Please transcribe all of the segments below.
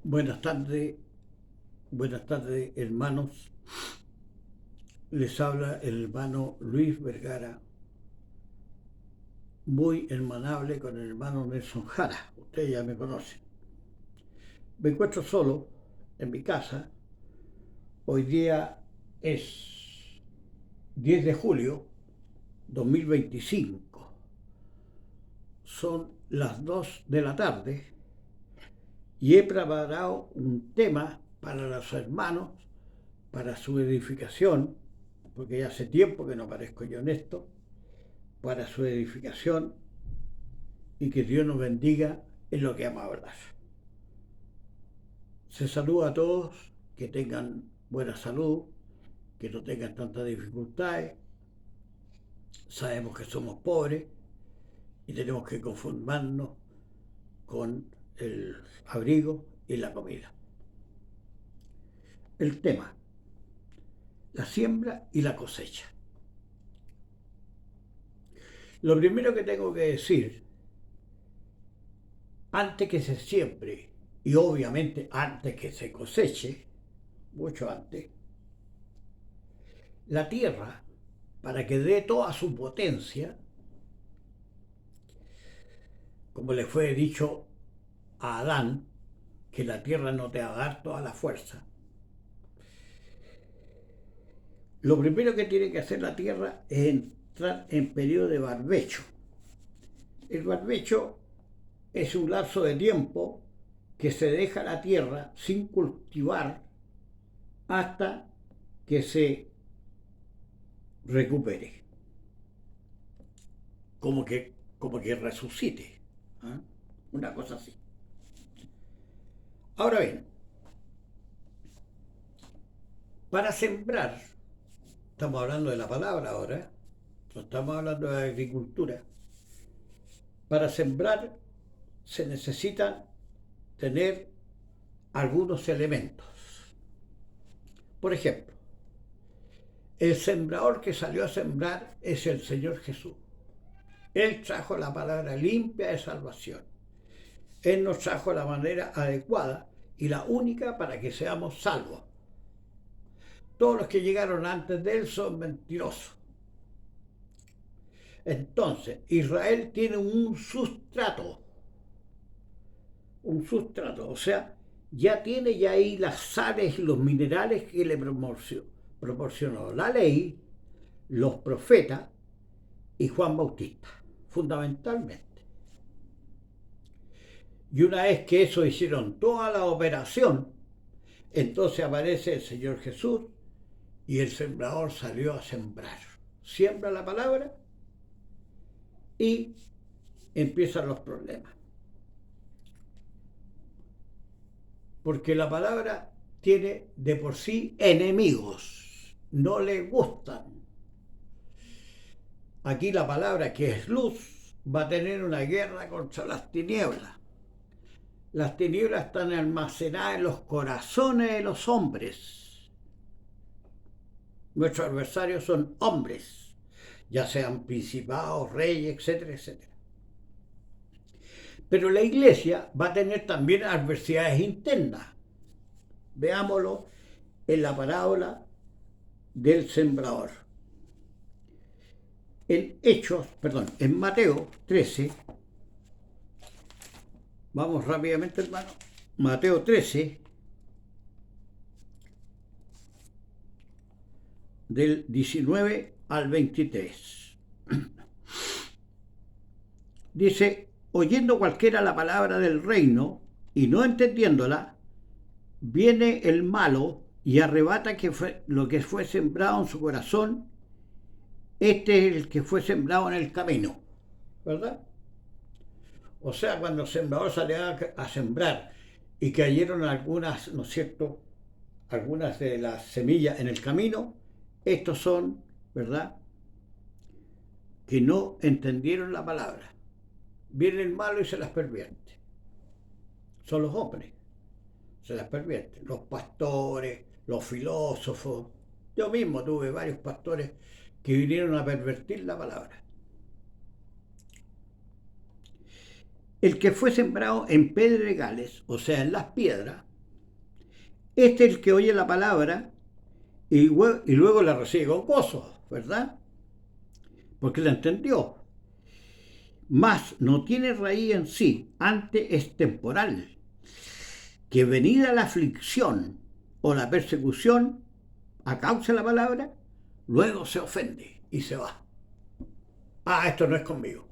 Buenas tardes hermanos. Les habla el hermano Luis Vergara, muy hermanable con el hermano Nelson Jara. Ustedes ya me conocen. Me encuentro solo en mi casa. Hoy día es 10 de julio 2025. Son las 2 de la tarde y he preparado un tema para los hermanos, para su edificación, porque ya hace tiempo que no aparezco yo en esto, para su edificación y que Dios nos bendiga en lo que vamos a hablar. Se saluda a todos, que tengan buena salud, que no tengan tantas dificultades. Sabemos que somos pobres y tenemos que conformarnos con el abrigo y la comida. El tema: la siembra y la cosecha. Lo primero que tengo que decir, antes que se siembre y obviamente antes que se coseche, mucho antes, la tierra, para que dé toda su potencia, como le fue dicho a Adán, que la tierra no te va a dar toda la fuerza. Lo primero que tiene que hacer la tierra es entrar en periodo de barbecho. El barbecho es un lapso de tiempo que se deja la tierra sin cultivar hasta que se recupere, como que resucite, ¿eh? Una cosa así. Ahora bien, para sembrar, estamos hablando de la palabra ahora, no estamos hablando de agricultura. Para sembrar se necesitan tener algunos elementos. Por ejemplo, el sembrador que salió a sembrar es el Señor Jesús. Él trajo la palabra limpia de salvación. Él nos trajo la manera adecuada y la única para que seamos salvos. Todos los que llegaron antes de él son mentirosos. Entonces, Israel tiene un sustrato, o sea, ya tiene ya ahí las sales y los minerales que le proporcionó la ley, los profetas y Juan Bautista, fundamentalmente. Y una vez que eso hicieron toda la operación, entonces aparece el Señor Jesús y el sembrador salió a sembrar. Siembra la palabra y empiezan los problemas. Porque la palabra tiene de por sí enemigos, no le gustan. Aquí la palabra, que es luz, va a tener una guerra contra las tinieblas. Las tinieblas están almacenadas en los corazones de los hombres. Nuestros adversarios son hombres, ya sean principados, reyes, etcétera, etcétera. Pero la iglesia va a tener también adversidades internas. Veámoslo en la parábola del sembrador. En Mateo 13, vamos rápidamente, hermano. Mateo 13, del 19 al 23. Dice: oyendo cualquiera la palabra del reino y no entendiéndola, viene el malo y arrebata lo que fue sembrado en su corazón. Este es el que fue sembrado en el camino, ¿verdad? O sea, cuando el sembrador salió a sembrar y cayeron algunas, ¿no es cierto?, algunas de las semillas en el camino, estos son, ¿verdad?, que no entendieron la palabra. Viene el malo y se las pervierte. Son los hombres, se las pervierten. Los pastores, los filósofos. Yo mismo tuve varios pastores que vinieron a pervertir la palabra. El que fue sembrado en pedregales, o sea, en las piedras, Este es el que oye la palabra y luego la recibe con gozo, ¿verdad? Porque la entendió. Mas no tiene raíz en sí, antes es temporal, que venida la aflicción o la persecución a causa de la palabra, luego se ofende y se va. Ah, esto no es conmigo.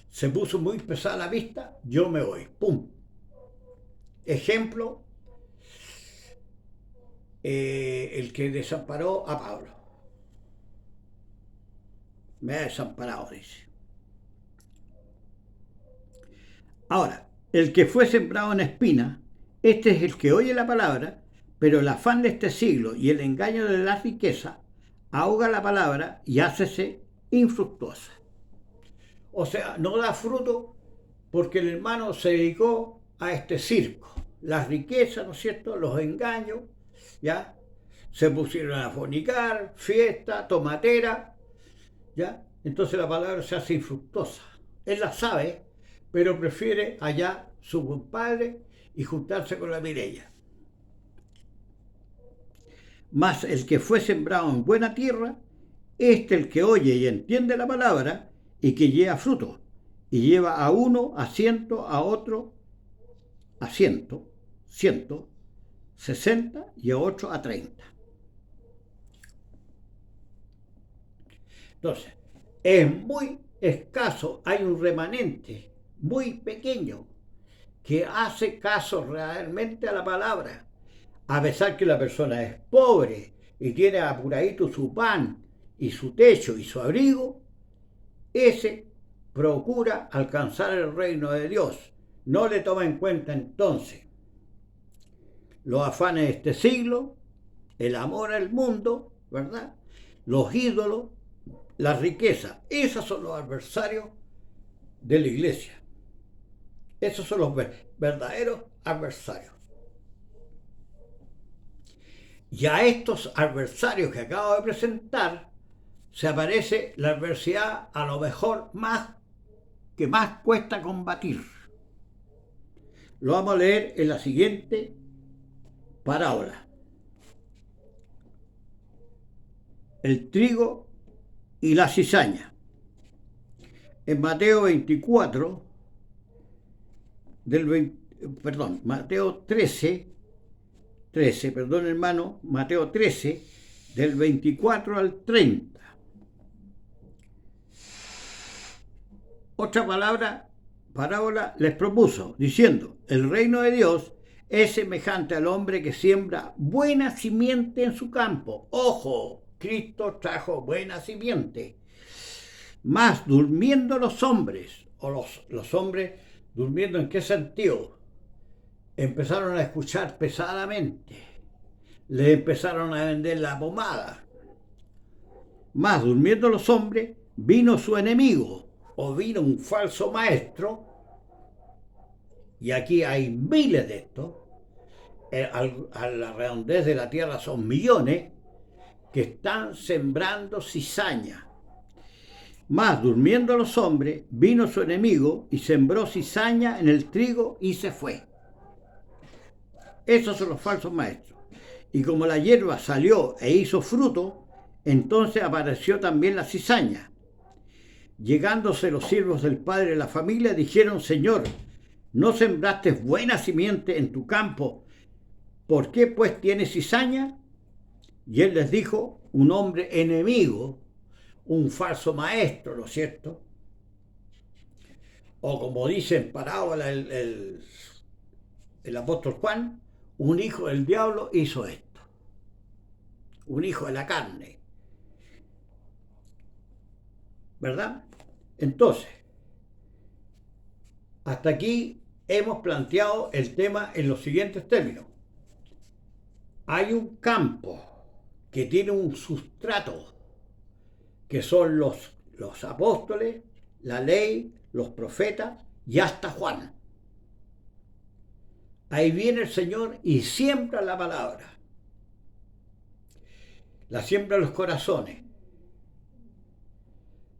Se puso muy pesada la vista, yo me voy. ¡Pum! Ejemplo, el que desamparó a Pablo. Me ha desamparado, dice. Ahora, el que fue sembrado en espina, este es el que oye la palabra, pero el afán de este siglo y el engaño de la riqueza ahoga la palabra y hácese infructuosa. O sea, no da fruto porque el hermano se dedicó a este circo. Las riquezas, ¿no es cierto? Los engaños, ¿ya? Se pusieron a fornicar, fiesta, tomatera, ¿ya? Entonces la palabra se hace infructuosa. Él la sabe, pero prefiere allá su compadre y juntarse con la Mireya. Mas el que fue sembrado en buena tierra, este el que oye y entiende la palabra y que lleva fruto, y lleva a uno a 100, a otro a 100, 160 y a otro a 30. Entonces, es muy escaso, hay un remanente muy pequeño que hace caso realmente a la palabra, a pesar que la persona es pobre y tiene apuradito su pan y su techo y su abrigo, ese procura alcanzar el reino de Dios. No le toma en cuenta entonces los afanes de este siglo, el amor al mundo, ¿verdad? Los ídolos, la riqueza. Esos son los adversarios de la iglesia. Esos son los verdaderos adversarios. Y a estos adversarios que acabo de presentar se aparece la adversidad a lo mejor que más cuesta combatir. Lo vamos a leer en la siguiente parábola. El trigo y la cizaña. En Mateo 24, Mateo 13, Mateo 13, del 24 al 30. Otra parábola les propuso, diciendo, el reino de Dios es semejante al hombre que siembra buena simiente en su campo. ¡Ojo! Cristo trajo buena simiente. Mas durmiendo los hombres, o los hombres durmiendo en qué sentido, empezaron a escuchar pesadamente, le empezaron a vender la pomada. Mas durmiendo los hombres, vino su enemigo, o vino un falso maestro, y aquí hay miles de estos, a la redondez de la tierra son millones, que están sembrando cizaña. Mas durmiendo los hombres, vino su enemigo y sembró cizaña en el trigo y se fue. Esos son los falsos maestros. Y como la hierba salió e hizo fruto, entonces apareció también la cizaña. Llegándose los siervos del padre de la familia, dijeron, Señor, ¿no sembraste buena simiente en tu campo? ¿Por qué pues tienes cizaña? Y él les dijo, un hombre enemigo, un falso maestro, ¿no es cierto? O como dice en parábola el apóstol Juan, un hijo del diablo hizo esto. Un hijo de la carne. ¿Verdad? Entonces, hasta aquí hemos planteado el tema en los siguientes términos. Hay un campo que tiene un sustrato, que son los apóstoles, la ley, los profetas y hasta Juan. Ahí viene el Señor y siembra la palabra. La siembra en los corazones.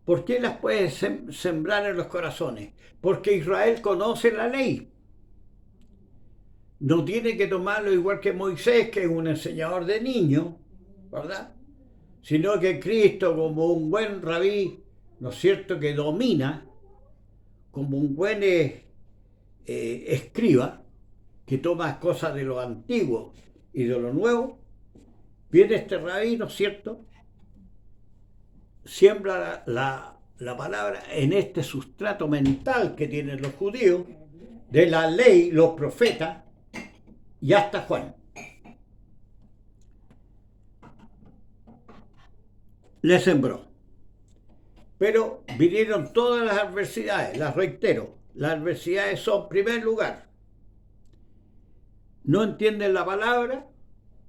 ¿Por qué las puede sembrar en los corazones? Porque Israel conoce la ley. no tiene que tomarlo igual que Moisés, que es un enseñador de niños, ¿verdad? Sino que Cristo, como un buen rabí, ¿no es cierto?, que domina, como un buen escriba, que toma cosas de lo antiguo y de lo nuevo, viene este rabí, ¿no es cierto?, siembra la palabra en este sustrato mental que tienen los judíos, de la ley, los profetas, y hasta Juan. Le sembró. Pero vinieron todas las adversidades, las reitero. Las adversidades son, en primer lugar, no entienden la palabra,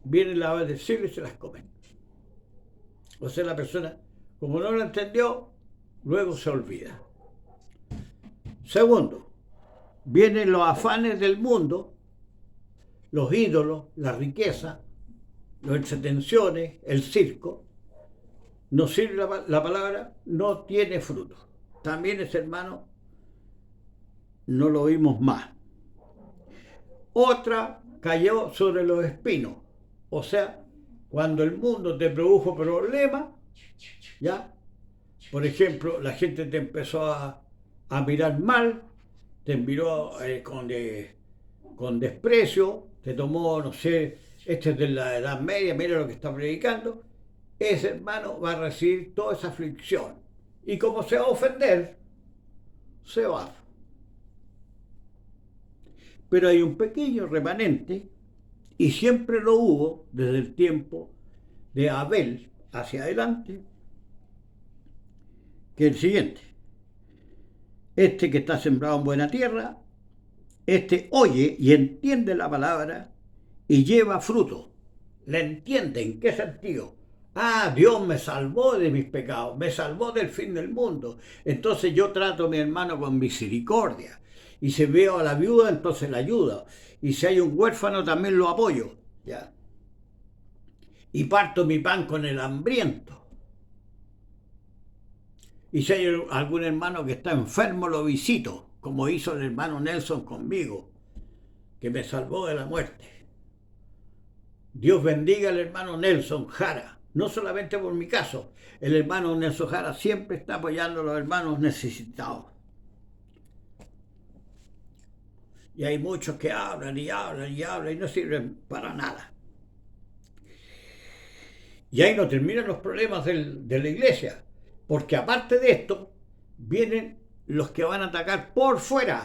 vienen las adversidades y se las comen. O sea, la persona, como no lo entendió, luego se olvida. Segundo, vienen los afanes del mundo, los ídolos, la riqueza, las entretenciones, el circo. No sirve la palabra, no tiene fruto. También ese hermano no lo vimos más. Otra cayó sobre los espinos. O sea, cuando el mundo te produjo problemas, ¿ya? Por ejemplo, la gente te empezó a mirar mal, te miró con desprecio, te tomó, no sé, este es de la Edad Media, mira lo que está predicando. Ese hermano va a recibir toda esa aflicción. Y como se va a ofender, se va. Pero hay un pequeño remanente, y siempre lo hubo desde el tiempo de Abel hacia adelante, que es el siguiente. Este que está sembrado en buena tierra, este oye y entiende la palabra y lleva fruto. ¿La entiende? ¿En qué sentido? Ah, Dios me salvó de mis pecados, me salvó del fin del mundo. Entonces yo trato a mi hermano con misericordia. Y si veo a la viuda, entonces la ayudo. Y si hay un huérfano, también lo apoyo. ¿Ya? Y parto mi pan con el hambriento. Y si hay algún hermano que está enfermo, lo visito, como hizo el hermano Nelson conmigo, que me salvó de la muerte. Dios bendiga al hermano Nelson Jara. No solamente por mi caso, el hermano Nelson Jara siempre está apoyando a los hermanos necesitados. Y hay muchos que hablan y hablan y hablan y no sirven para nada. Y ahí no terminan los problemas de la iglesia, porque aparte de esto, vienen los que van a atacar por fuera,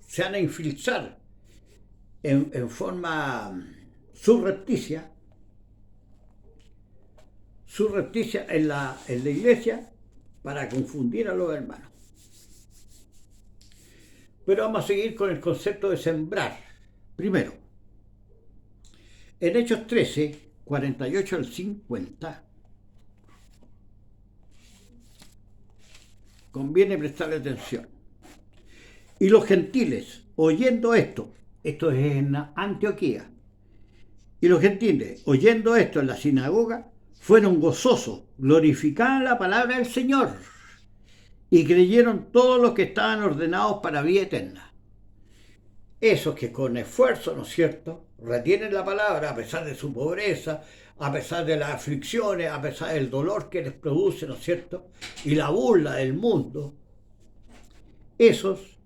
se van a infiltrar en forma surrepticia en la iglesia para confundir a los hermanos. Pero vamos a seguir con el concepto de sembrar. Primero, en Hechos 13, 48 al 50, conviene prestarle atención. Y los gentiles, oyendo esto es en Antioquía, y los gentiles, oyendo esto en la sinagoga, fueron gozosos, glorificaban la palabra del Señor y creyeron todos los que estaban ordenados para vida eterna. Esos que con esfuerzo, ¿no es cierto?, retienen la palabra a pesar de su pobreza, a pesar de las aflicciones, a pesar del dolor que les produce, ¿no es cierto?, y la burla del mundo. Esos,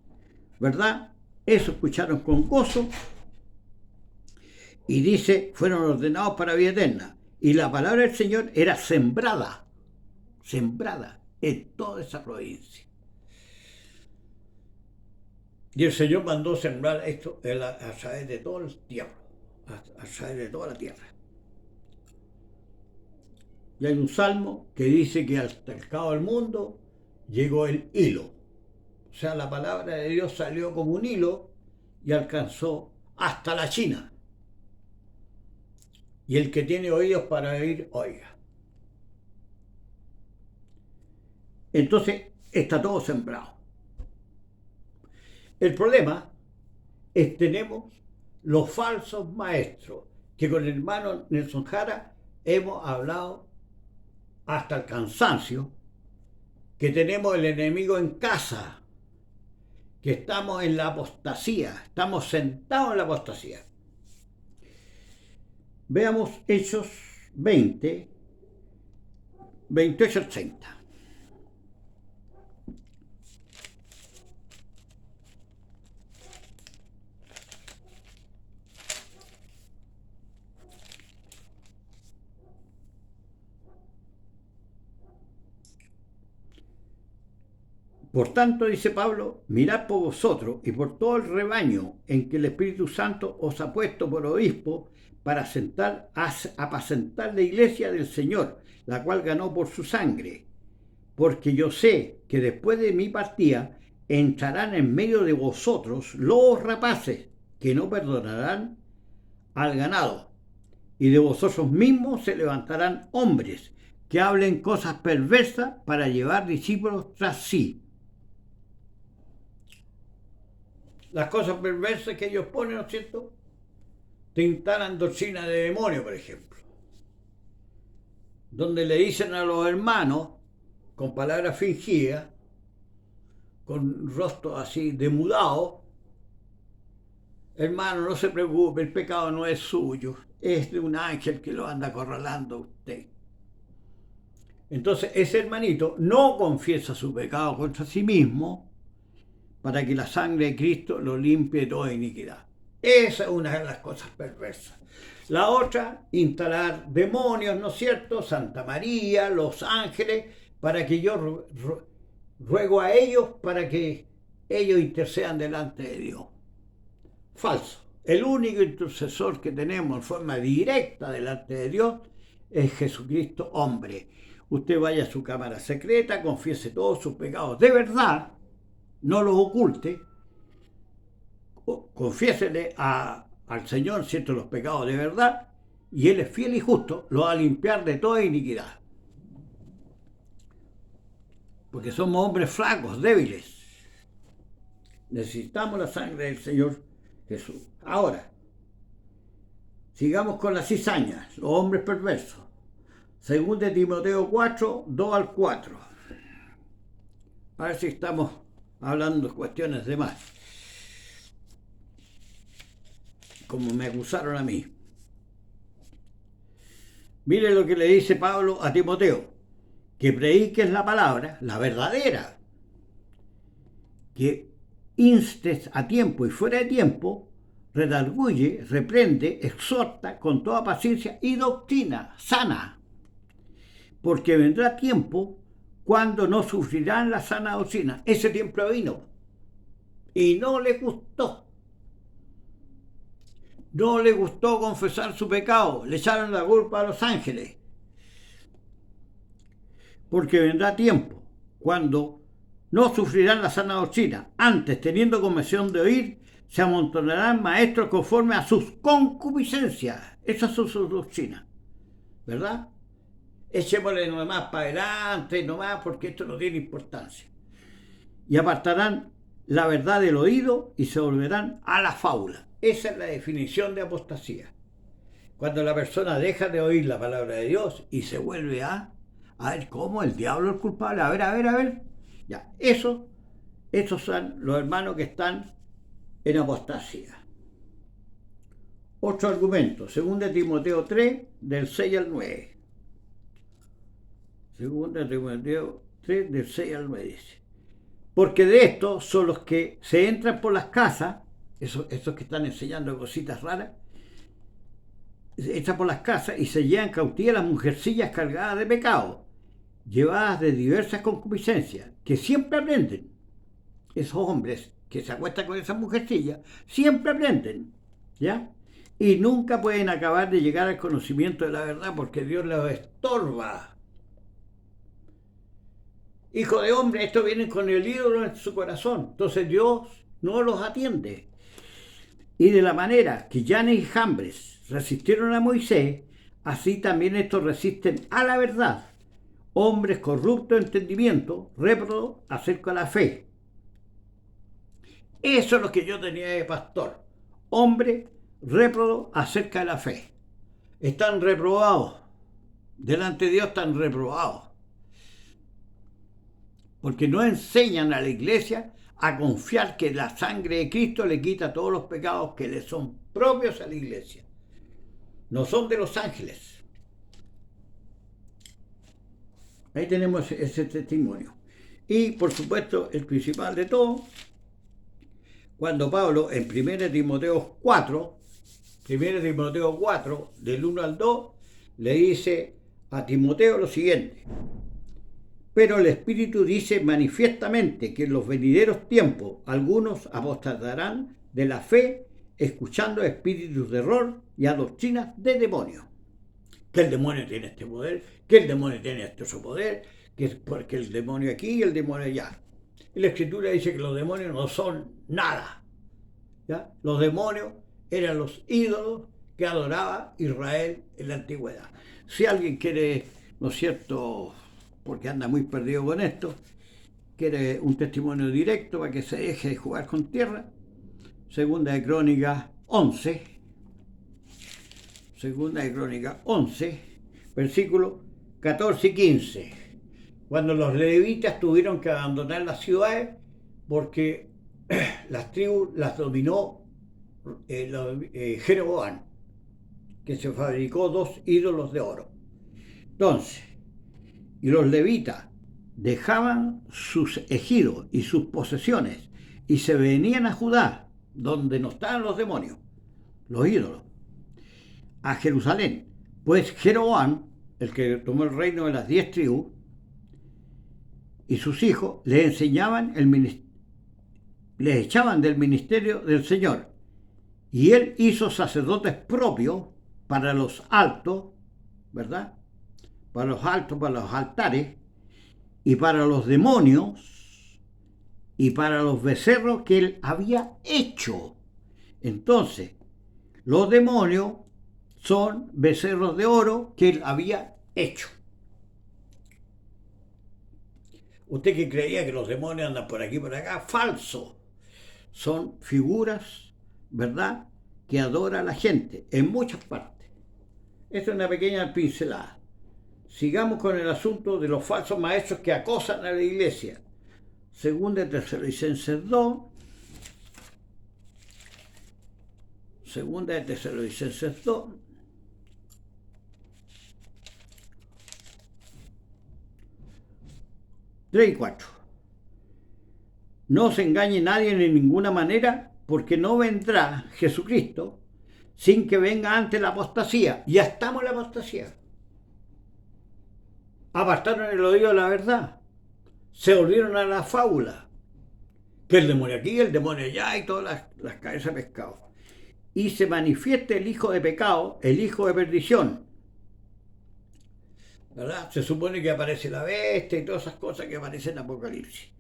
¿verdad?, esos escucharon con gozo y dice, fueron ordenados para vida eterna. Y la palabra del Señor era sembrada en toda esa provincia. Y el Señor mandó sembrar esto a través de todo el tierra, a través de toda la tierra. Y hay un salmo que dice que hasta el cabo del mundo llegó el hilo. O sea, la palabra de Dios salió como un hilo y alcanzó hasta la China. Y el que tiene oídos para oír, oiga. Entonces está todo sembrado. El problema es que tenemos los falsos maestros, que con el hermano Nelson Jara hemos hablado hasta el cansancio, que tenemos el enemigo en casa, que estamos en la apostasía, estamos sentados en la apostasía. Veamos Hechos 20, 28 al 30. Por tanto, dice Pablo, mirad por vosotros y por todo el rebaño en que el Espíritu Santo os ha puesto por obispo para apacentar la iglesia del Señor, la cual ganó por su sangre. Porque yo sé que después de mi partida entrarán en medio de vosotros lobos rapaces que no perdonarán al ganado, y de vosotros mismos se levantarán hombres que hablen cosas perversas para llevar discípulos tras sí. Las cosas perversas que ellos ponen, ¿no es cierto?, te instalan doctrina de demonio, por ejemplo, donde le dicen a los hermanos, con palabras fingidas, con rostros así demudados: hermano, no se preocupe, el pecado no es suyo, es de un ángel que lo anda acorralando a usted. Entonces ese hermanito no confiesa su pecado contra sí mismo para que la sangre de Cristo lo limpie de toda iniquidad. Esa es una de las cosas perversas. La otra, instalar demonios, ¿no es cierto?, Santa María, los ángeles, para que yo ruego a ellos para que ellos intercedan delante de Dios. Falso. El único intercesor que tenemos en forma directa delante de Dios es Jesucristo, hombre. Usted vaya a su cámara secreta, confiese todos sus pecados de verdad, no los oculte, confiésele al Señor, ¿cierto?, los pecados de verdad, y Él es fiel y justo, lo va a limpiar de toda iniquidad. Porque somos hombres flacos, débiles. Necesitamos la sangre del Señor Jesús. Ahora, sigamos con las cizañas, los hombres perversos. Según de Timoteo 4, 2 al 4. A ver si estamos hablando de cuestiones de más, como me acusaron a mí. Mire lo que le dice Pablo a Timoteo: que prediques la palabra, la verdadera, que instes a tiempo y fuera de tiempo, redarguye, reprende, exhorta con toda paciencia y doctrina sana, porque vendrá tiempo cuando no sufrirán la sana doctrina. Ese tiempo vino y no le gustó. No le gustó confesar su pecado, le echaron la culpa a los ángeles. Porque vendrá tiempo cuando no sufrirán la sana doctrina. Antes, teniendo comezón de oír, se amontonarán maestros conforme a sus concupiscencias. Esas son sus doctrinas, ¿verdad? Echémosle nomás para adelante, nomás, porque esto no tiene importancia. Y apartarán la verdad del oído y se volverán a la fábula. Esa es la definición de apostasía. Cuando la persona deja de oír la palabra de Dios y se vuelve a ver cómo el diablo es culpable, a ver. Ya, esos son los hermanos que están en apostasía. Otro argumento, 2 Timoteo 3, del 6 al 9. 2 Timoteo 3, del 6 al 9 dice: porque de estos son los que se entran por las casas, esos que están enseñando cositas raras, se entran por las casas y se llevan cautivas las mujercillas cargadas de pecado, llevadas de diversas concupiscencias, que siempre aprenden. Esos hombres que se acuestan con esas mujercillas siempre aprenden, ¿ya? Y nunca pueden acabar de llegar al conocimiento de la verdad porque Dios los estorba. Hijo de hombre, estos vienen con el ídolo en su corazón, entonces Dios no los atiende. Y de la manera que Janes y Jambres resistieron a Moisés, así también estos resisten a la verdad. Hombres corruptos de entendimiento, réprobo acerca de la fe. Eso es lo que yo tenía de pastor. Hombre réprobo acerca de la fe. Están reprobados. Delante de Dios están reprobados. Porque no enseñan a la iglesia a confiar que la sangre de Cristo le quita todos los pecados que le son propios a la iglesia. No son de los ángeles. Ahí tenemos ese testimonio. Y por supuesto, el principal de todo, cuando Pablo en 1 Timoteo 4, del 1 al 2, le dice a Timoteo lo siguiente: pero el Espíritu dice manifiestamente que en los venideros tiempos algunos apostatarán de la fe, escuchando espíritus de error y a doctrinas de demonios. Que el demonio tiene este poder, que el demonio tiene este otro poder, que es porque el demonio aquí y el demonio allá. Y la Escritura dice que los demonios no son nada. ¿Ya? Los demonios eran los ídolos que adoraba Israel en la antigüedad. Si alguien quiere, ¿no es cierto?, porque anda muy perdido con esto, quiere un testimonio directo para que se deje de jugar con tierra, Segunda de Crónicas 11, versículos 14 y 15, cuando los levitas tuvieron que abandonar las ciudades porque las tribus las dominó Jeroboam, que se fabricó 2 ídolos de oro. Entonces, y los levitas dejaban sus ejidos y sus posesiones y se venían a Judá, donde no estaban los demonios, los ídolos, a Jerusalén. Pues Jeroboam, el que tomó el reino de las 10 tribus, y sus hijos le enseñaban les echaban del ministerio del Señor, y él hizo sacerdotes propios para los altos, ¿verdad?, para los altares, y para los demonios, y para los becerros que él había hecho. Entonces, los demonios son becerros de oro que él había hecho. Usted que creía que los demonios andan por aquí y por acá, falso. Son figuras, ¿verdad?, que adora la gente en muchas partes. Esta es una pequeña pincelada. Sigamos con el asunto de los falsos maestros que acosan a la iglesia. Segunda de Tesalonicenses 2. Segunda de Tesalonicenses 2. Tres y 4. No se engañe nadie de ninguna manera, porque no vendrá Jesucristo sin que venga antes la apostasía. Ya estamos en la apostasía. Apartaron el oído de la verdad. Se volvieron a la fábula. Que el demonio aquí, el demonio allá y todas las cabezas de pescado. Y se manifiesta el hijo de pecado, el hijo de perdición. ¿Verdad? Se supone que aparece la bestia y todas esas cosas que aparecen en Apocalipsis.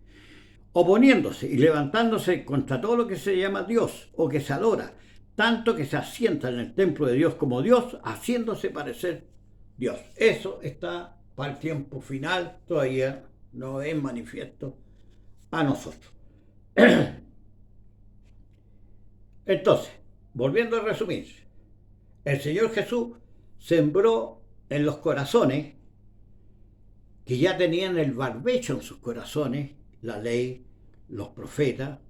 Oponiéndose y levantándose contra todo lo que se llama Dios o que se adora, tanto que se asienta en el templo de Dios como Dios, haciéndose parecer Dios. Eso está para el tiempo final, todavía no es manifiesto a nosotros. Entonces, volviendo a resumir, el Señor Jesús sembró en los corazones, que ya tenían el barbecho en sus corazones, la ley, los profetas,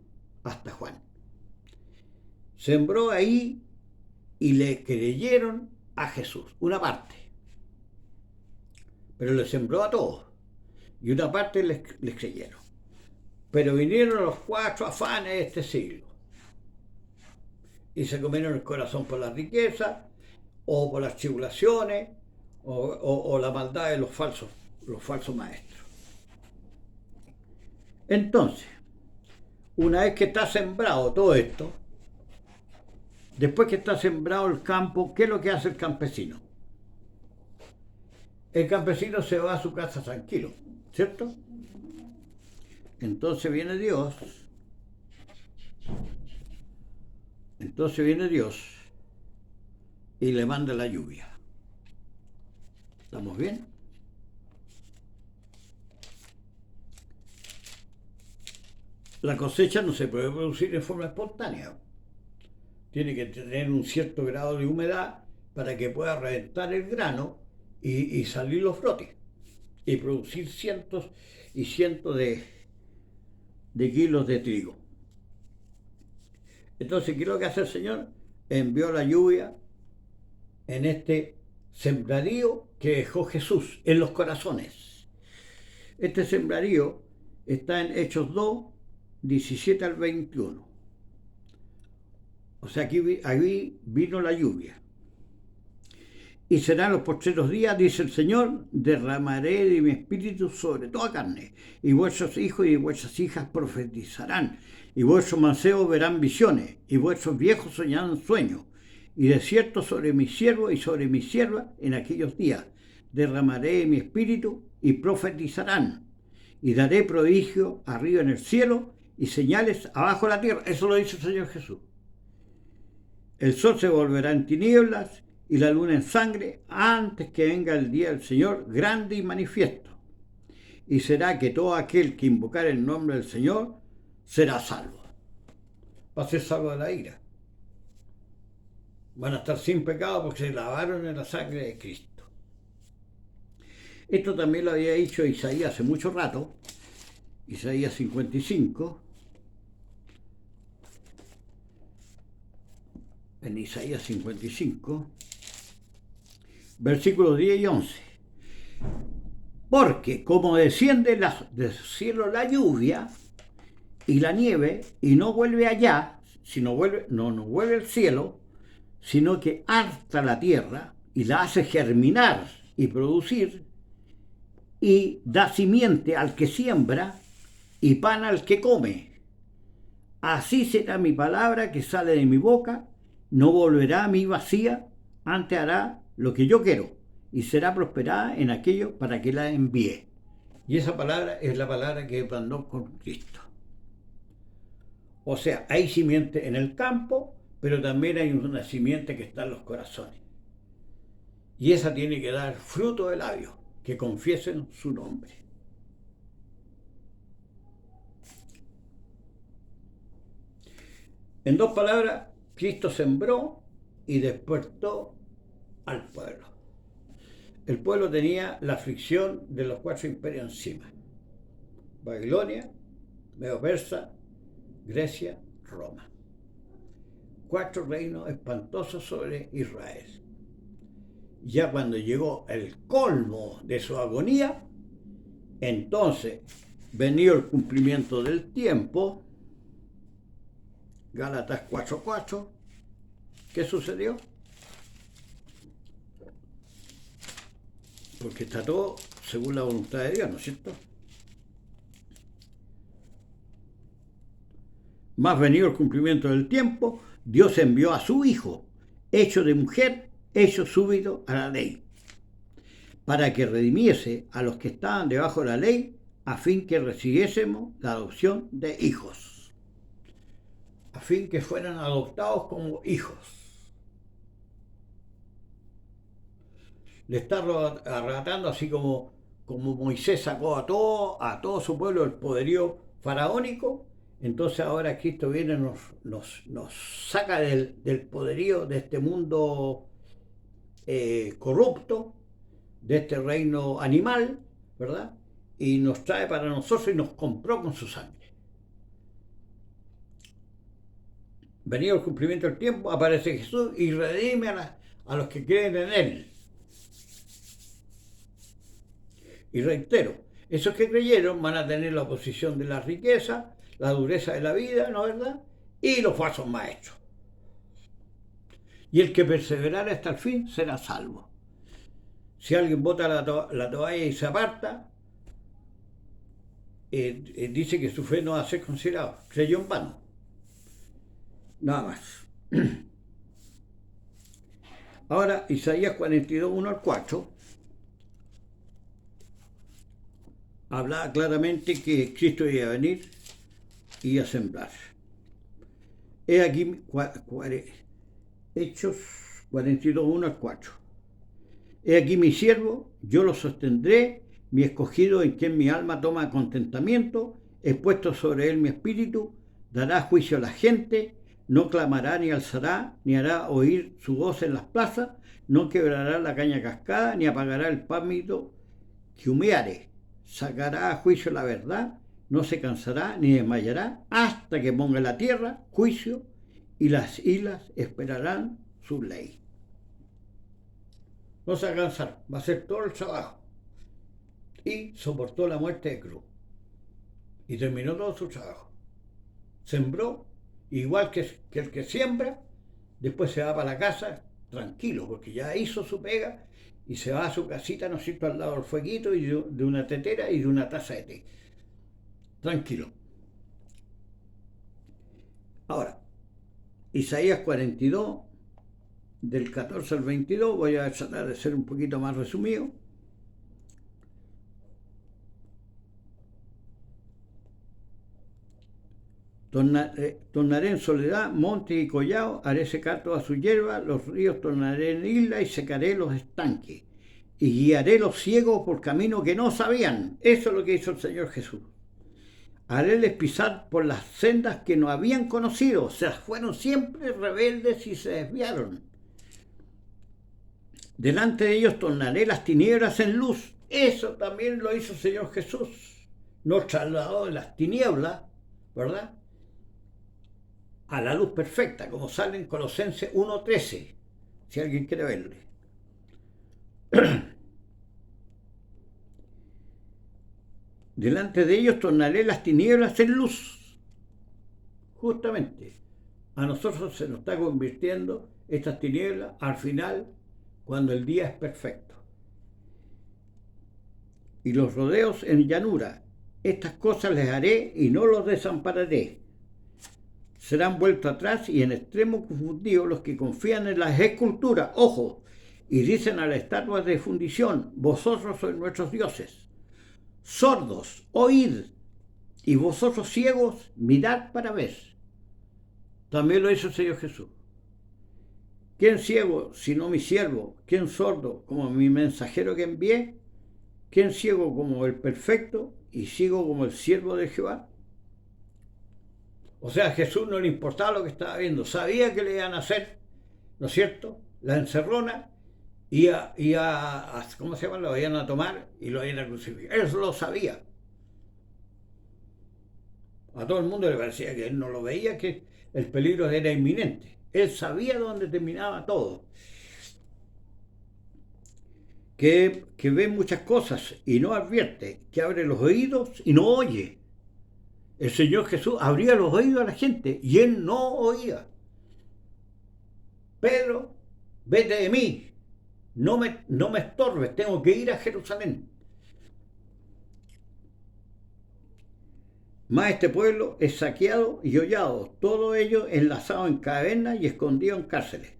hasta Juan. Sembró ahí y le creyeron a Jesús, una parte. Pero le sembró a todos. Y una parte les creyeron. Pero vinieron los 4 afanes de este siglo. Y se comieron el corazón por las riquezas, o por las tribulaciones, o la maldad de los falsos maestros. Entonces, una vez que está sembrado todo esto, después que está sembrado el campo, ¿qué es lo que hace el campesino? El campesino se va a su casa tranquilo, ¿cierto? Entonces viene Dios y le manda la lluvia. ¿Estamos bien? La cosecha no se puede producir en forma espontánea. Tiene que tener un cierto grado de humedad para que pueda reventar el grano y salir los brotes y producir cientos y cientos de kilos de trigo. Entonces, ¿qué es lo que hace el Señor? Envió la lluvia en este sembradío que dejó Jesús en los corazones. Este sembradío está en Hechos 2, 17 al 21. O sea, aquí vino la lluvia. Y serán los postreros días, dice el Señor, derramaré de mi espíritu sobre toda carne, y vuestros hijos y vuestras hijas profetizarán, y vuestros mancebos verán visiones, y vuestros viejos soñarán sueños, y de cierto sobre mis siervos y sobre mis siervas en aquellos días derramaré de mi espíritu y profetizarán, y daré prodigio arriba en el cielo y señales abajo en la tierra. Eso lo dice el Señor Jesús. El sol se volverá en tinieblas y la luna en sangre antes que venga el día del Señor grande y manifiesto. Y será que todo aquel que invocare el nombre del Señor será salvo. Va a ser salvo de la ira. Van a estar sin pecado porque se lavaron en la sangre de Cristo. Esto también lo había dicho Isaías hace mucho rato, Isaías 55. En Isaías 55, versículos 10 y 11. Porque como desciende del cielo la lluvia y la nieve, y no vuelve allá, no vuelve al cielo, sino que harta la tierra y la hace germinar y producir, y da simiente al que siembra y pan al que come. Así será mi palabra que sale de mi boca. No volverá a mí vacía, antes hará lo que yo quiero y será prosperada en aquello para que la envíe. Y esa palabra es la palabra que mandó con Cristo. O sea, hay simiente en el campo, pero también hay una simiente que está en los corazones. Y esa tiene que dar fruto de labios, que confiesen su nombre. En dos palabras, Cristo sembró y despertó al pueblo. El pueblo tenía la aflicción de los 4 imperios encima: Babilonia, Medo-Persa, Grecia, Roma. 4 reinos espantosos sobre Israel. Ya cuando llegó el colmo de su agonía, entonces venía el cumplimiento del tiempo. Gálatas 4:4. ¿Qué sucedió? Porque está todo según la voluntad de Dios, ¿no es cierto? Más venido el cumplimiento del tiempo, Dios envió a su Hijo, hecho de mujer, hecho súbito a la ley, para que redimiese a los que estaban debajo de la ley, a fin que recibiésemos la adopción de hijos. A fin que fueran adoptados como hijos. Le está arrebatando, así como Moisés sacó a todo su pueblo del poderío faraónico. Entonces ahora Cristo viene y nos saca del poderío de este mundo corrupto, de este reino animal, ¿verdad? Y nos trae para nosotros y nos compró con su sangre. Venido el cumplimiento del tiempo, aparece Jesús y redime a los que creen en Él. Y reitero, esos que creyeron van a tener la oposición de la riqueza, la dureza de la vida, ¿no es verdad? Y los falsos maestros. Y el que perseverara hasta el fin será salvo. Si alguien bota la toalla y se aparta, dice que su fe no va a ser considerada. Creyó en vano. Nada más. Ahora, Isaías 42, 1 al 4, hablaba claramente que Cristo iba a venir y a sembrar. He aquí Hechos 42, 1 al 4. He aquí mi siervo, yo lo sostendré, mi escogido en quien mi alma toma contentamiento, he puesto sobre él mi espíritu, dará juicio a la gente, no clamará ni alzará, ni hará oír su voz en las plazas, no quebrará la caña cascada, ni apagará el pámpano que humeare, sacará a juicio la verdad no se cansará ni desmayará hasta que ponga la tierra juicio y las islas esperarán su ley. No se va a cansar, va a hacer todo el trabajo. Y soportó la muerte de cruz. Y terminó todo su trabajo. Sembró, igual que el que siembra, después se va para la casa tranquilo, porque ya hizo su pega y se va a su casita, ¿no es cierto?, al lado del fueguito y de una tetera y de una taza de té. Tranquilo. Ahora, Isaías 42, del 14 al 22, voy a tratar de ser un poquito más resumido. Tornaré en soledad monte y collado, haré secar toda su hierba, los ríos tornaré en isla y secaré los estanques. Y guiaré los ciegos por camino que no sabían. Eso es lo que hizo el Señor Jesús. Haréles pisar por las sendas que no habían conocido. O sea, fueron siempre rebeldes y se desviaron. Delante de ellos tornaré las tinieblas en luz. Eso también lo hizo el Señor Jesús. Nos trasladó de las tinieblas, ¿verdad?, a la luz perfecta, como sale en Colosenses 1:13, si alguien quiere verle. Delante de ellos tornaré las tinieblas en luz. Justamente, a nosotros se nos está convirtiendo estas tinieblas al final, cuando el día es perfecto. Y los rodeos en llanura, estas cosas les haré y no los desampararé. Serán vueltos atrás y en extremo confundidos los que confían en las esculturas, ojo, y dicen a las estatuas de fundición, vosotros sois nuestros dioses. Sordos, oíd, y vosotros ciegos, mirad para ver. También lo hizo el Señor Jesús. ¿Quién ciego, sino mi siervo? ¿Quién sordo, como mi mensajero que envié? ¿Quién ciego como el perfecto y ciego como el siervo de Jehová? O sea, a Jesús no le importaba lo que estaba viendo, sabía que le iban a hacer, ¿no es cierto?, la encerrona, y ¿cómo se llama?, lo iban a tomar y lo iban a crucificar. Él lo sabía. A todo el mundo le parecía que él no lo veía, que el peligro era inminente. Él sabía dónde terminaba todo. Que ve muchas cosas y no advierte, que abre los oídos y no oye. El Señor Jesús abría los oídos a la gente y él no oía. Pedro, vete de mí, no me estorbes, tengo que ir a Jerusalén. Mas este pueblo es saqueado y hollado, todo ello enlazado en cadenas y escondido en cárceles.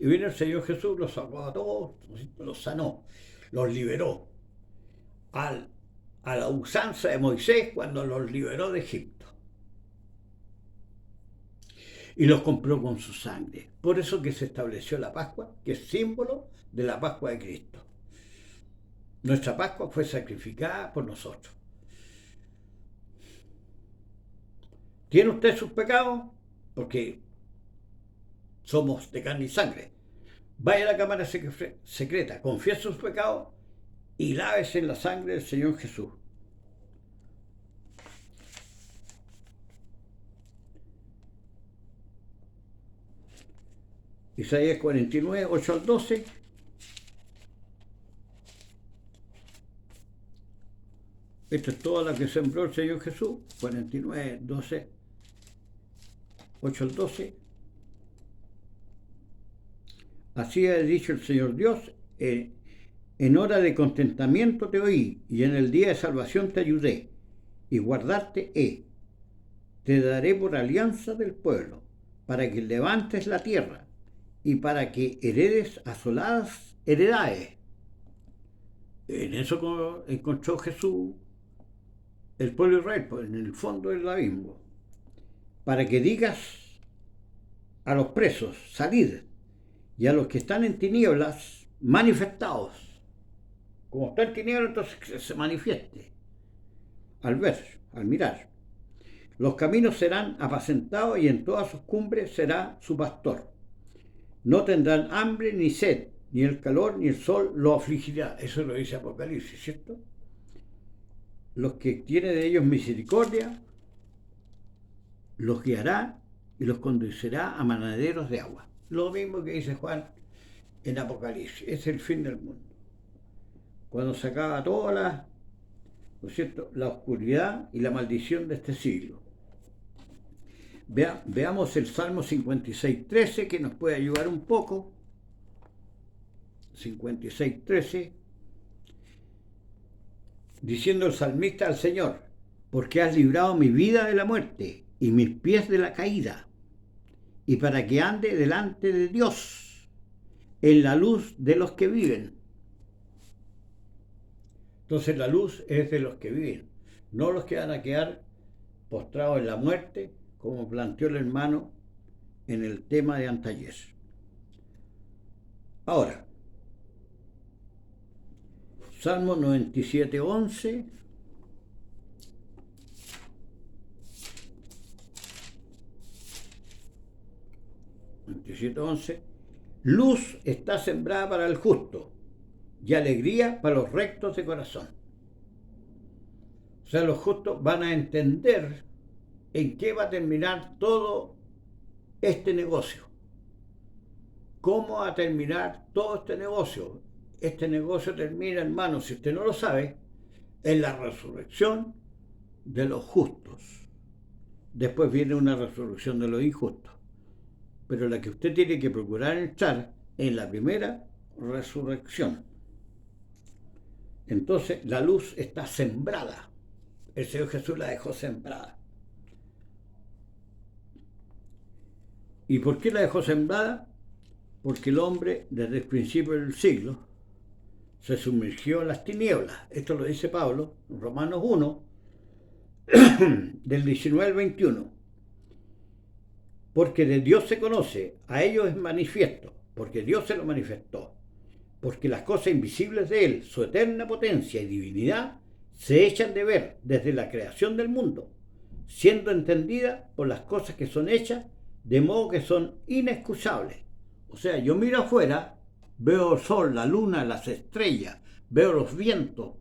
Y vino el Señor Jesús, los sacó a todos, los sanó, los liberó. A la usanza de Moisés cuando los liberó de Egipto. Y los compró con su sangre. Por eso que se estableció la Pascua, que es símbolo de la Pascua de Cristo. Nuestra Pascua fue sacrificada por nosotros. ¿Tiene usted sus pecados? Porque somos de carne y sangre. Vaya a la cámara secreta, confiese sus pecados y lávese en la sangre del Señor Jesús. Isaías 49, 8 al 12. Esto es toda la que sembró el Señor Jesús. 49, 12, 8 al 12. Así ha dicho el Señor Dios, en hora de contentamiento te oí, y en el día de salvación te ayudé, y guardarte he. Te daré por alianza del pueblo, para que levantes la tierra, y para que heredes asoladas heredades. En eso encontró Jesús el pueblo de Israel, pues en el fondo del abismo. Para que digas a los presos, salid, y a los que están en tinieblas, manifestaos. Como está en tinieblas, entonces que se manifieste. Al ver, al mirar. Los caminos serán apacentados y en todas sus cumbres será su pastor. No tendrán hambre ni sed, ni el calor ni el sol lo afligirá. Eso lo dice Apocalipsis, ¿cierto? los que tiene de ellos misericordia, los guiará y los conducirá a manaderos de agua. Lo mismo que dice Juan en Apocalipsis, es el fin del mundo. Cuando se acaba toda la, ¿no es cierto?, la oscuridad y la maldición de este siglo. Veamos el Salmo 56:13, que nos puede ayudar un poco. 56:13, diciendo el salmista al Señor: porque has librado mi vida de la muerte y mis pies de la caída, y para que ande delante de Dios en la luz de los que viven. Entonces la luz es de los que viven, no los que van a quedar postrados en la muerte, como planteó el hermano en el tema de antayer. Ahora, Salmo 97:11. Luz está sembrada para el justo y alegría para los rectos de corazón. O sea, los justos van a entender en qué va a terminar todo este negocio. ¿Cómo va a terminar todo este negocio? Este negocio termina, hermano, si usted no lo sabe, en la resurrección de los justos. Después viene una resurrección de los injustos. Pero la que usted tiene que procurar entrar en la primera resurrección. Entonces la luz está sembrada. El Señor Jesús la dejó sembrada. ¿Y por qué la dejó sembrada? Porque el hombre, desde el principio del siglo, se sumergió en las tinieblas. Esto lo dice Pablo en Romanos 1, del 19 al 21. Porque de Dios se conoce, a ellos es manifiesto, porque Dios se lo manifestó. Porque las cosas invisibles de Él, su eterna potencia y divinidad, se echan de ver desde la creación del mundo, siendo entendidas por las cosas que son hechas, de modo que son inexcusables. O sea, yo miro afuera, veo el sol, la luna, las estrellas, veo los vientos,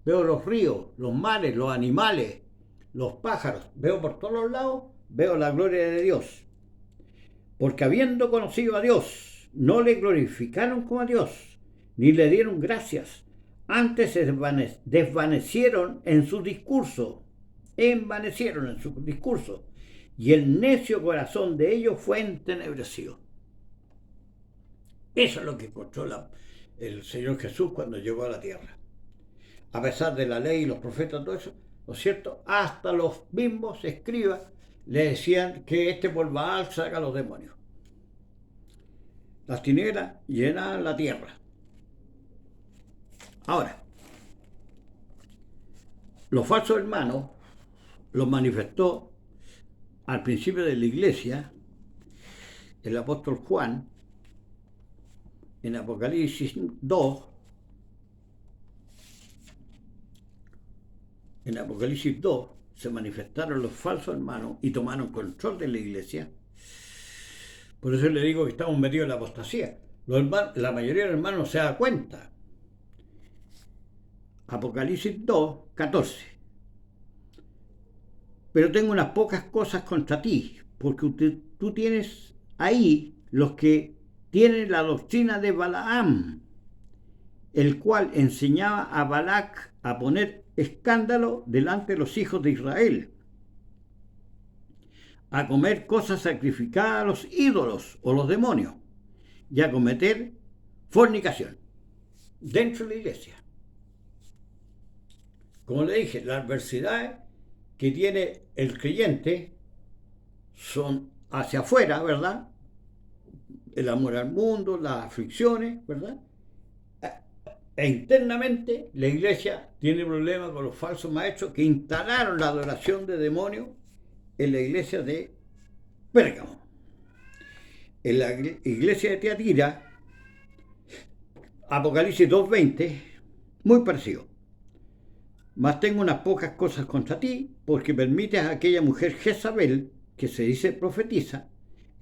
veo los ríos, los mares, los animales, los pájaros, veo por todos los lados, veo la gloria de Dios. Porque habiendo conocido a Dios, no le glorificaron como a Dios, ni le dieron gracias. Antes se desvanecieron en su discurso, y el necio corazón de ellos fue entenebrecido. Eso es lo que encontró el Señor Jesús cuando llegó a la tierra. A pesar de la ley y los profetas, todo eso, ¿no es cierto? Hasta los mismos escribas le decían que por Baal saca a los demonios. Las tinieblas llenan la tierra. Ahora, los falsos hermanos los manifestó al principio de la iglesia el apóstol Juan en Apocalipsis 2. En Apocalipsis 2 se manifestaron los falsos hermanos y tomaron control de la iglesia. Por eso le digo que estamos metidos en la apostasía. La mayoría de los hermanos no se da cuenta. Apocalipsis 2:14. Pero tengo unas pocas cosas contra ti, porque tú tienes ahí los que tienen la doctrina de Balaam, el cual enseñaba a Balac a poner escándalo delante de los hijos de Israel, a comer cosas sacrificadas a los ídolos o los demonios, y a cometer fornicación dentro de la iglesia. Como le dije, las adversidades que tiene el creyente son hacia afuera, ¿verdad? El amor al mundo, las aflicciones, ¿verdad? E internamente la iglesia tiene problemas con los falsos maestros que instalaron la adoración de demonios en la iglesia de Pérgamo. En la iglesia de Tiatira, Apocalipsis 2:20, muy parecido. Mas tengo unas pocas cosas contra ti, porque permites a aquella mujer Jezabel, que se dice profetiza,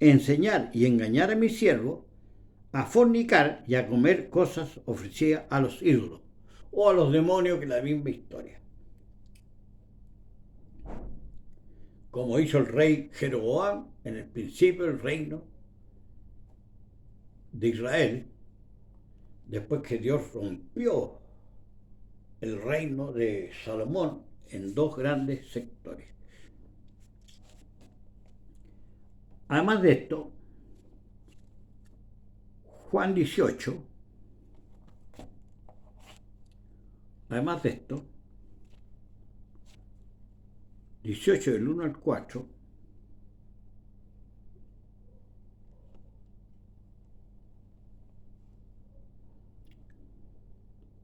enseñar y engañar a mis siervos a fornicar y a comer cosas ofrecidas a los ídolos o a los demonios, que es la misma historia. como hizo el rey Jeroboam en el principio del reino de Israel, después que Dios rompió el reino de Salomón en dos grandes sectores. Además de esto, Juan 18, además de esto, 18 del 1 al 4,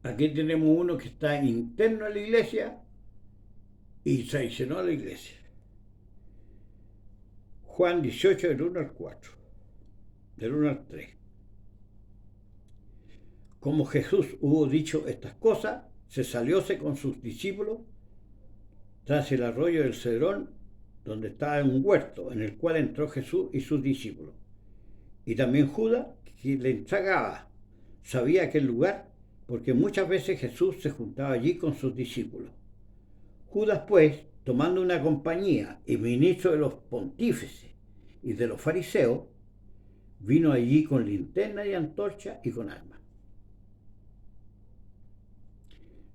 aquí tenemos uno que está interno a la iglesia y traicionó a la iglesia. Juan 18 del 1 al 4, del 1 al 3. Como Jesús hubo dicho estas cosas, se salióse con sus discípulos tras el arroyo del Cedrón, donde estaba un huerto, en el cual entró Jesús y sus discípulos. Y también Judas, que le entregaba, sabía aquel lugar, porque muchas veces Jesús se juntaba allí con sus discípulos. Judas, pues, tomando una compañía y ministro de los pontífices y de los fariseos, vino allí con linterna y antorcha y con armas.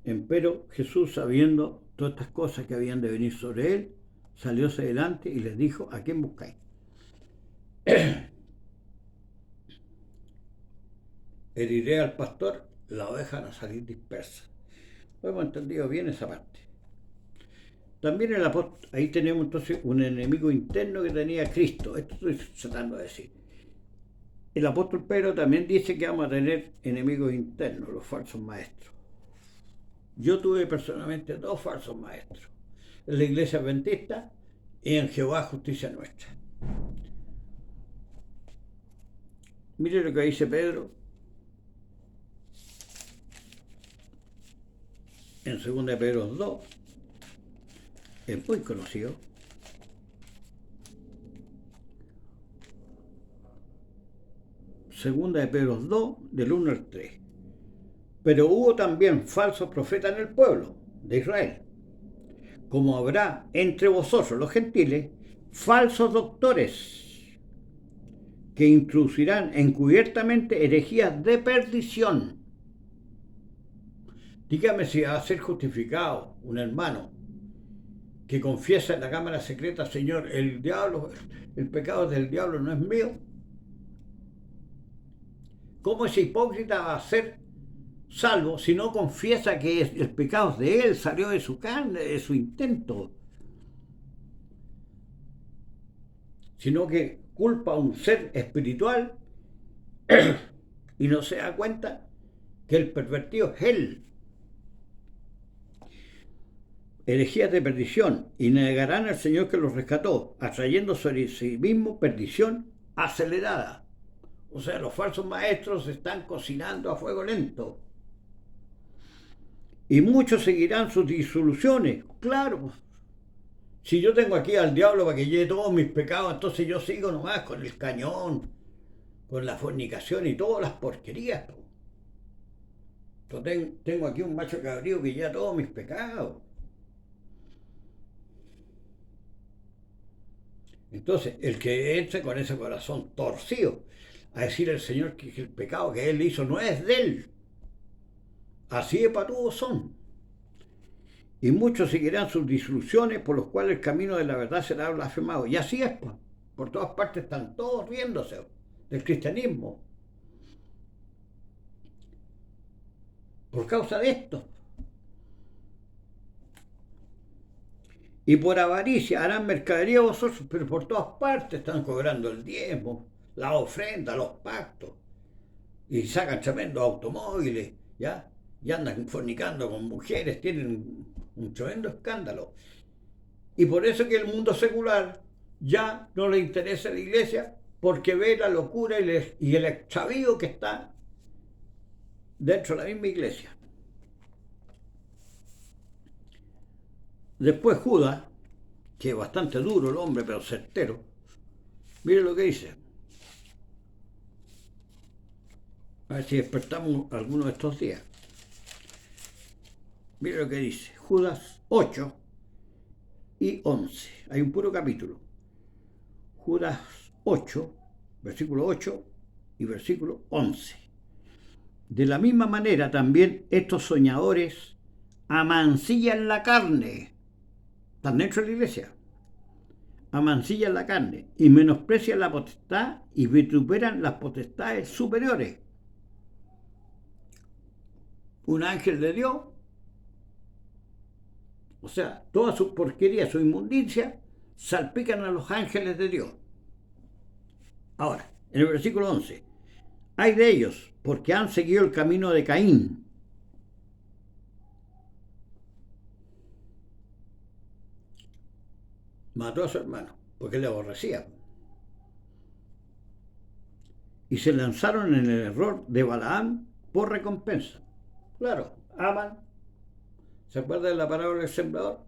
Empero Jesús, sabiendo todas estas cosas que habían de venir sobre él, salióse delante y les dijo: ¿a quién buscáis? Heriré al pastor, la oveja no salir dispersa. Lo hemos entendido bien esa parte. También el apóstol, ahí tenemos entonces un enemigo interno que tenía Cristo. Esto estoy tratando de decir. El apóstol Pedro también dice que vamos a tener enemigos internos, los falsos maestros. Yo tuve personalmente dos falsos maestros, en la iglesia adventista y en Jehová Justicia Nuestra. Mire lo que dice Pedro en 2 de Pedro 2, es muy conocido. Segunda de Pedro 2, del 1 al 3. Pero hubo también falsos profetas en el pueblo de Israel, como habrá entre vosotros los gentiles falsos doctores que introducirán encubiertamente herejías de perdición. Dígame si va a ser justificado un hermano que confiesa en la cámara secreta: Señor, el pecado del diablo no es mío. ¿Cómo ese hipócrita va a ser salvo si no confiesa que el pecado es de él, salió de su carne, de su intento? Sino que culpa a un ser espiritual y no se da cuenta que el pervertido es él. Herejías de perdición, y negarán al Señor que los rescató, atrayendo sobre sí mismo perdición acelerada. O sea, los falsos maestros se están cocinando a fuego lento. Y muchos seguirán sus disoluciones. Claro, si yo tengo aquí al diablo para que lleve todos mis pecados, entonces yo sigo nomás con el cañón, con la fornicación y todas las porquerías. Entonces tengo aquí un macho cabrío que lleva todos mis pecados. Entonces, el que entre con ese corazón torcido a decir al Señor que el pecado que él hizo no es de él, así de patudos son. Y muchos seguirán sus disoluciones, por los cuales el camino de la verdad será blasfemado. Y así es, pues. Por todas partes están todos riéndose del cristianismo por causa de esto. Y por avaricia harán mercadería vosotros, pero por todas partes están cobrando el diezmo, la ofrenda, los pactos, y sacan tremendos automóviles, ¿ya? Y andan fornicando con mujeres, tienen un tremendo escándalo. Y por eso que el mundo secular ya no le interesa a la iglesia, porque ve la locura y el extravío que está dentro de la misma iglesia. Después Judas, que es bastante duro el hombre, pero certero, mire lo que dice. A ver si despertamos alguno de estos días. Mire lo que dice. Judas 8. y 11. Hay un puro capítulo. Judas 8, versículo 8 y versículo 11. De la misma manera también estos soñadores amancillan la carne. Están dentro de la iglesia. Amancillan la carne y menosprecian la potestad y vituperan las potestades superiores. Un ángel de Dios, o sea, toda su porquería, su inmundicia, salpican a los ángeles de Dios. Ahora, en el versículo 11, hay de ellos porque han seguido el camino de Caín. Mató a su hermano porque le aborrecía. Y se lanzaron en el error de Balaam por recompensa. Claro, aman. ¿Se acuerda de la parábola del sembrador?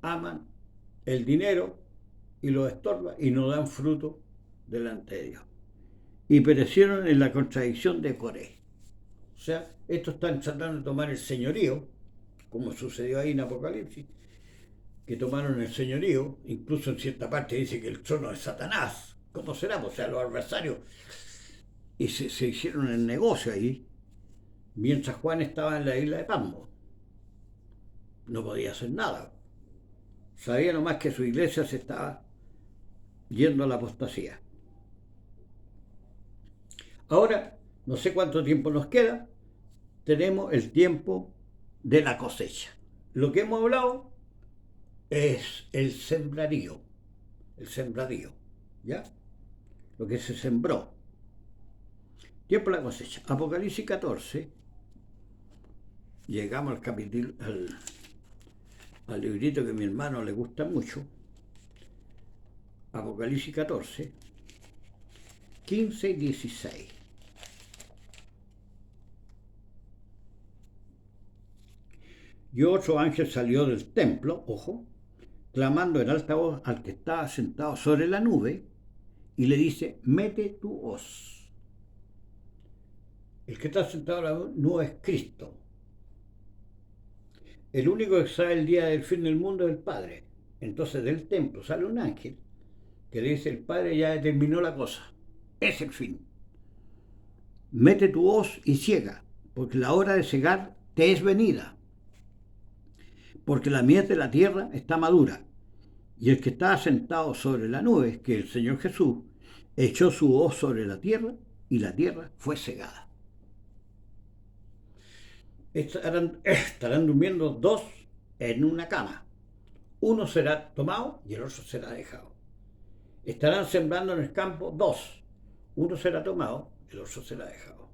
Aman el dinero y lo estorban y no dan fruto delante de Dios. Y perecieron en la contradicción de Coré. O sea, estos están tratando de tomar el señorío, como sucedió ahí en Apocalipsis, que tomaron el señorío, incluso en cierta parte dice que el trono es Satanás. ¿Cómo será? O sea, los adversarios. Y se hicieron el negocio ahí, mientras Juan estaba en la isla de Patmos. No podía hacer nada. Sabía nomás que su iglesia se estaba yendo a la apostasía. Ahora, no sé cuánto tiempo nos queda, tenemos el tiempo de la cosecha. Lo que hemos hablado es el sembradío, ¿ya? Lo que se sembró. Tiempo de la cosecha. Apocalipsis 14, llegamos al capítulo, al librito que a mi hermano le gusta mucho. Apocalipsis 14, 15 y 16. Y otro ángel salió del templo, ojo, clamando en alta voz al que estaba sentado sobre la nube, y le dice, mete tu hoz. El que está sentado en la nube es Cristo. El único que sabe el día del fin del mundo es el Padre. Entonces del templo sale un ángel que le dice, el Padre ya determinó la cosa, es el fin. Mete tu hoz y ciega, porque la hora de cegar te es venida. Porque la mies de la tierra está madura, y el que estaba sentado sobre la nube, que el Señor Jesús, echó su hoz sobre la tierra, y la tierra fue cegada. Estarán durmiendo dos en una cama. Uno será tomado y el otro será dejado. Estarán sembrando en el campo dos. Uno será tomado y el otro será dejado.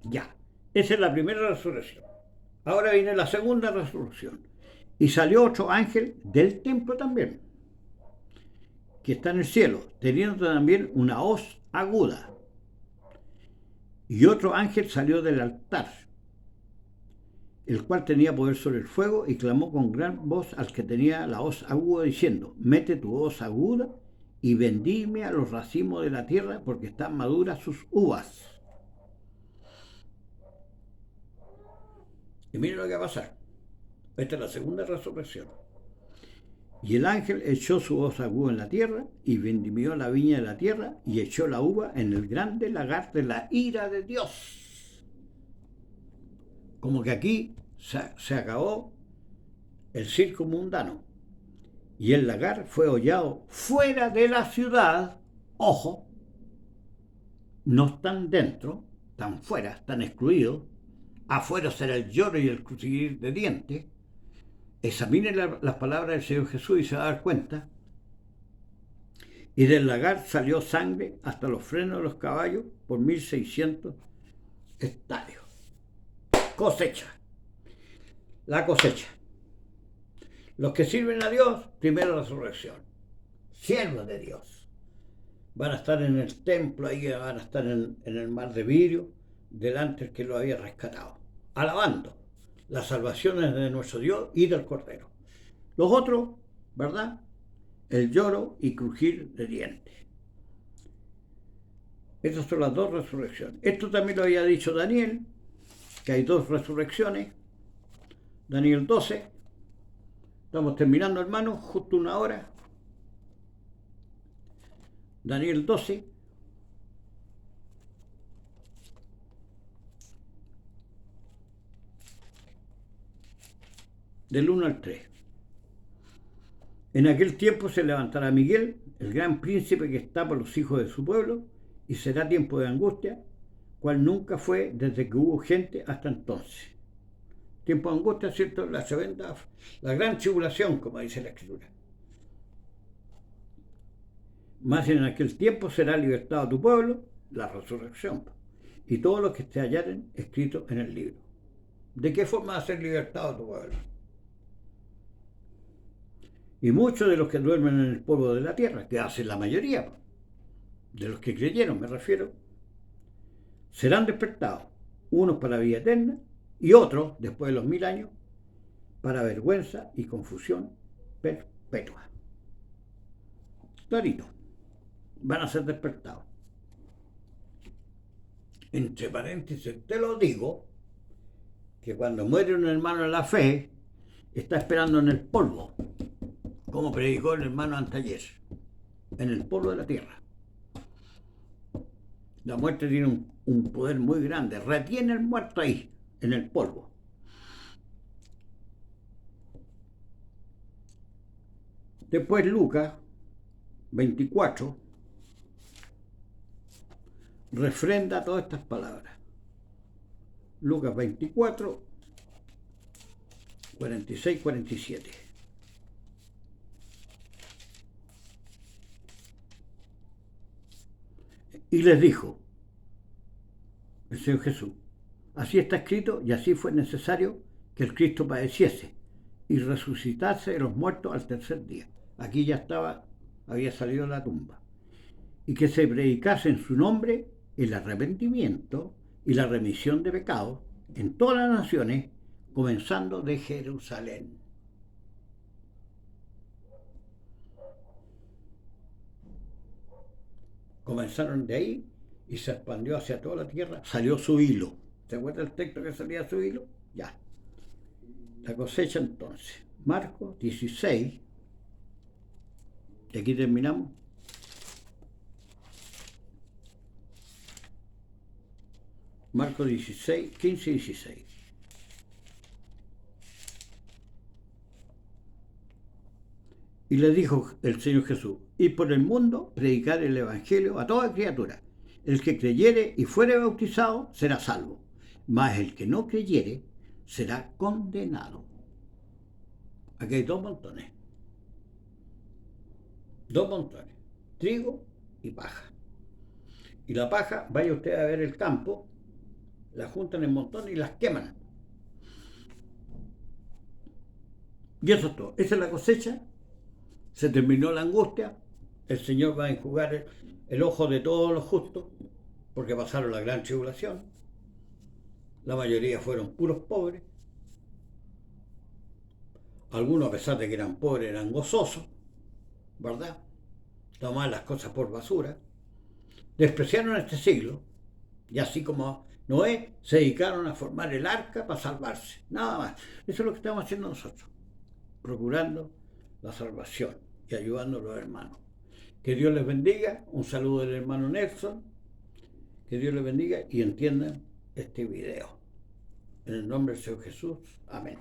Ya, esa es la primera resurrección. Ahora viene la segunda resurrección. Y salió otro ángel del templo también, que está en el cielo, teniendo también una hoz aguda. Y otro ángel salió del altar, el cual tenía poder sobre el fuego, y clamó con gran voz al que tenía la hoz aguda, diciendo, mete tu hoz aguda y bendime a los racimos de la tierra, porque están maduras sus uvas. Y miren lo que va a pasar. Esta es la segunda resurrección. Y el ángel echó su hoz aguda en la tierra, y vendimió la viña de la tierra, y echó la uva en el grande lagar de la ira de Dios. Como que aquí se acabó el circo mundano. Y el lagar fue hollado fuera de la ciudad. Ojo, no están dentro, están fuera, están excluidos. Afuera será el lloro y el crujir de dientes. Examinen las palabras del Señor Jesús y se va a dar cuenta. Y del lagar salió sangre hasta los frenos de los caballos por 1600 estadios. Cosecha. La cosecha. Los que sirven a Dios, primera resurrección. Siervos de Dios. Van a estar en el templo, ahí van a estar en el mar de vidrio, delante del que lo había rescatado, alabando las salvaciones de nuestro Dios y del Cordero. Los otros, ¿verdad? El lloro y crujir de dientes. Estas son las dos resurrecciones. Esto también lo había dicho Daniel, que hay dos resurrecciones. Daniel 12, Estamos terminando, hermano, justo una hora. Daniel 12. Del 1 al 3. En aquel tiempo se levantará Miguel, el gran príncipe que está por los hijos de su pueblo, y será tiempo de angustia, cual nunca fue desde que hubo gente hasta entonces. Tiempo de angustia, ¿cierto? La gran tribulación, como dice la Escritura. Mas en aquel tiempo será libertado tu pueblo, la resurrección, y todos los que te hallaren escritos en el libro. ¿De qué forma va a ser libertado tu pueblo? Y muchos de los que duermen en el polvo de la tierra, que hacen la mayoría, de los que creyeron, me refiero, serán despertados, unos para vida eterna y otros, después de los 1000 años, para vergüenza y confusión perpetua. Clarito, van a ser despertados. Entre paréntesis, te lo digo, que cuando muere un hermano en la fe, está esperando en el polvo, como predicó el hermano anteayer, en el polvo de la tierra. La muerte tiene un poder muy grande, retiene el muerto ahí, en el polvo. Después Lucas 24 refrenda todas estas palabras. Lucas 24, 46, 47. Y les dijo el Señor Jesús, así está escrito y así fue necesario que el Cristo padeciese y resucitase de los muertos al tercer día. Aquí ya había salido de la tumba. Y que se predicase en su nombre el arrepentimiento y la remisión de pecados en todas las naciones, comenzando de Jerusalén. Comenzaron de ahí y se expandió hacia toda la tierra. Salió su hilo. ¿Se acuerda el texto que salía su hilo? Ya. La cosecha entonces. Marcos 16. Y aquí terminamos. Marcos 16, 15 y 16. Y le dijo el Señor Jesús, id por el mundo, predicar el Evangelio a toda criatura. El que creyere y fuere bautizado será salvo, mas el que no creyere será condenado. Aquí hay dos montones. Dos montones. Trigo y paja. Y la paja, vaya usted a ver el campo, la juntan en montones y las queman. Y eso es todo. Esa es la cosecha. Se terminó la angustia, el Señor va a enjugar el ojo de todos los justos, porque pasaron la gran tribulación. La mayoría fueron puros pobres. Algunos, a pesar de que eran pobres, eran gozosos, ¿verdad? Tomaban las cosas por basura. Despreciaron este siglo, y así como Noé, se dedicaron a formar el arca para salvarse. Nada más. Eso es lo que estamos haciendo nosotros, procurando la salvación y ayudando a los hermanos. Que Dios les bendiga. Un saludo del hermano Nelson. Que Dios les bendiga y entiendan este video. En el nombre del Señor Jesús. Amén.